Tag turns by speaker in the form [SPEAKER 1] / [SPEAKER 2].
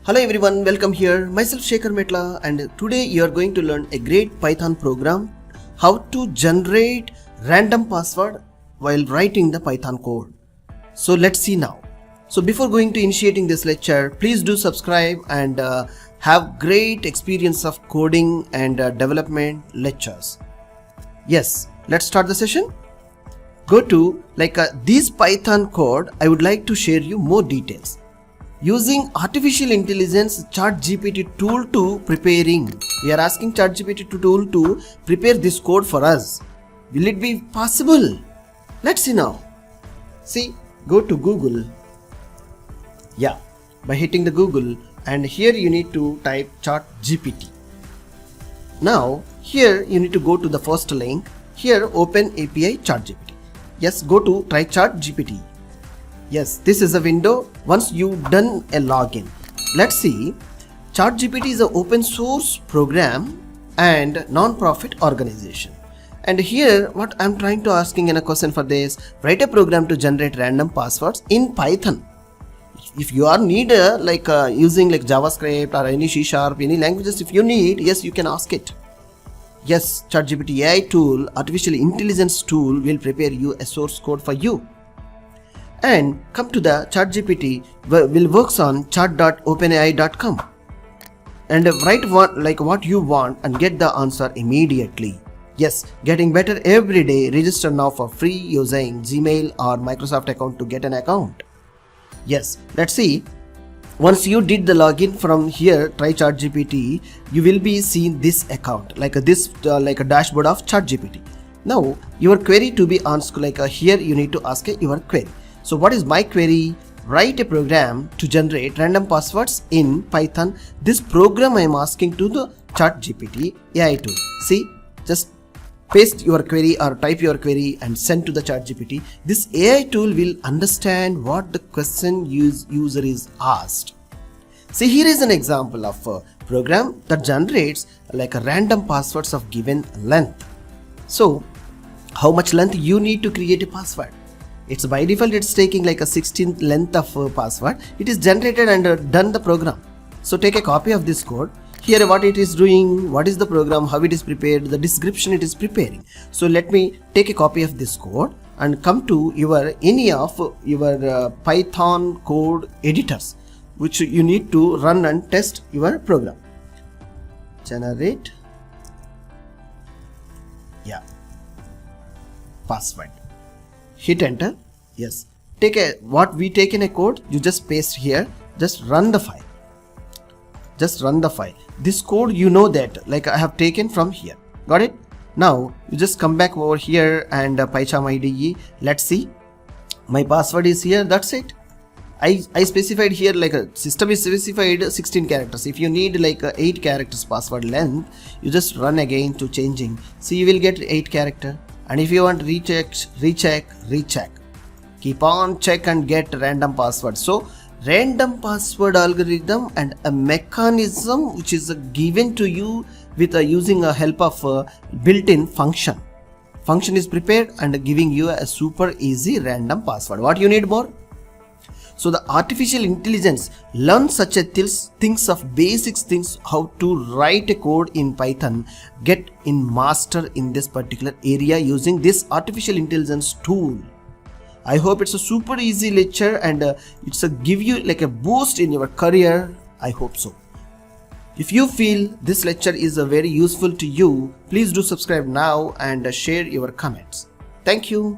[SPEAKER 1] Hello everyone, welcome here. Myself Shekhar Metla, and today you are going to learn a great Python program, how to generate random password while writing the Python code. So let's see now. So before going to initiating this lecture, please do subscribe and have great experience of coding and development lectures. Yes, let's start the session. Go to this Python code. I would like to share you more details. Using artificial intelligence ChatGPT tool to preparing. We are asking ChatGPT tool to prepare this code for us. Will it be possible? Let's see now. See, go to Google. Yeah, by hitting the Google, and here you need to type ChatGPT. Now, here you need to go to the first link. Here, OpenAI ChatGPT. Yes, go to try ChatGPT. Yes, this is a window once you've done a login. Let's see. ChatGPT is an open source program and non-profit organization. And here what I'm trying to asking in a question for this, write a program to generate random passwords in Python. If you are need using JavaScript or any C#, any languages, if you need, yes, you can ask it. Yes, ChatGPT AI tool, artificial intelligence tool will prepare you a source code for you. And come to the ChatGPT will works on chat.openai.com and write what you want and get the answer immediately. Yes, getting better every day. Register now for free using Gmail or Microsoft account to get an account. Yes, let's see. Once you did the login from here, try ChatGPT, you will be seeing this account like a dashboard of ChatGPT. Now your query to be answered here you need to ask your query. So what is my query? Write a program to generate random passwords in Python. This program I am asking to the ChatGPT AI tool. See, just paste your query or type your query and send to the ChatGPT. This AI tool will understand what the question user is asked. See, here is an example of a program that generates a random passwords of given length. So how much length you need to create a password? It's by default it's taking a 16th length of password. It is generated and done the program. So take a copy of this code. Here what it is doing, what is the program, how it is prepared, the description it is preparing. So let me take a copy of this code and come to any of your Python code editors which you need to run and test your program. Generate password. Hit enter. Yes, what we take in a code, you just paste here, just run the file. This code you know that I have taken from here. Got it? Now you just come back over here and PyCharm IDE. Let's see, my password is here. That's it. I specified here system is specified 16 characters. If you need 8 characters password length, you just run again to changing. So you will get 8 character. And if you want recheck, keep on check and get random password. So random password algorithm and a mechanism which is given to you with using a help of a built-in function. Function is prepared and giving you a super easy random password. What you need more? So the artificial intelligence learns such a things of basics things how to write a code in Python, get in master in this particular area using this artificial intelligence tool. I hope it's a super easy lecture and it's a give you a boost in your career. I hope so. If you feel this lecture is very useful to you, please do subscribe now and share your comments. Thank you.